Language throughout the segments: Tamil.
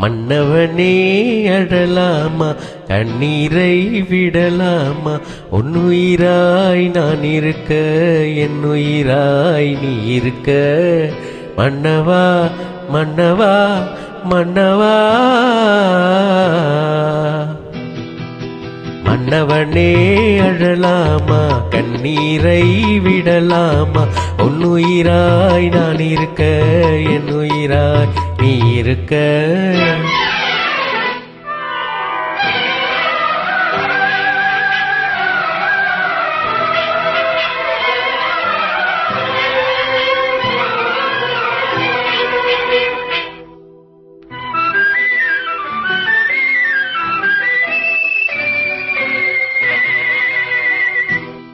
மன்னவனே அழலாமா, கண்ணீரை விடலாமா? உன்னுயிராய் நான் இருக்க, என் உயிராய் நீ இருக்க. மன்னவா மன்னவா மன்னவா, மன்னவனே அழலாமா, கண்ணீரை விடலாமா? உன்னுயிராய் நான் இருக்க, என் உயிராய் நீ இருக்க.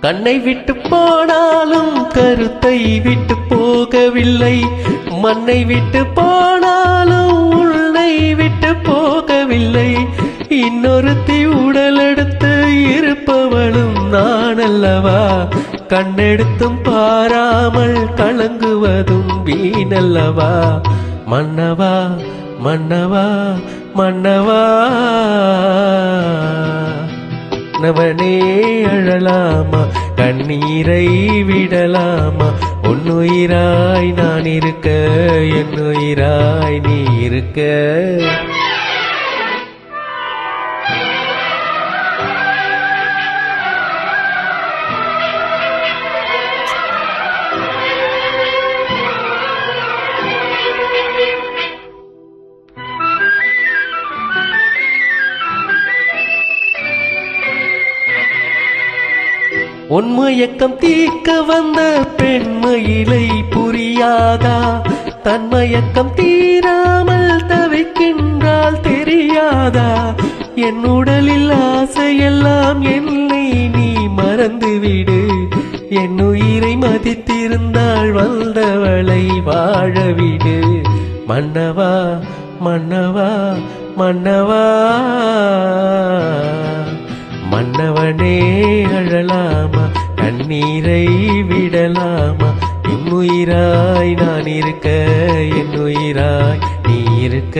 கண்ணை விட்டு போனாலும் கருத்தை விட்டு போகவில்லை, மண்ணை விட்டு போனாலும் உன்னை விட்டு போகவில்லை. இன்னொருத்தி உடல் எடுத்து இருப்பவளும் நான் அல்லவா? கண்ணெடுத்தும் பாராமல் கலங்குவதும் வீணல்லவா? மன்னவா மன்னவா மன்னவா, மன்னவனே அழலாமா, கண்ணீரை விடலாமா? உன்னுயிராய் நான் இருக்க, என் உயிராய் நீ இருக்க. உன்மயக்கம் தீர்க்க வந்த பெண்மயிலை புரியாதா? தன்மயக்கம் தீராமல் தவிக்கின்றால் தெரியாதா? என் உடலில் ஆசையெல்லாம் என்னை நீ மறந்துவிடு. என் உயிரை மதித்திருந்தால் வந்தவளை வாழவிடு. மன்னவா மன்னவா மன்னவா, மன்னவனே அழலாமா, கண்ணீரை விடலாமா? என் உயிராய் நான் இருக்க, என் உயிராய் நீ இருக்க.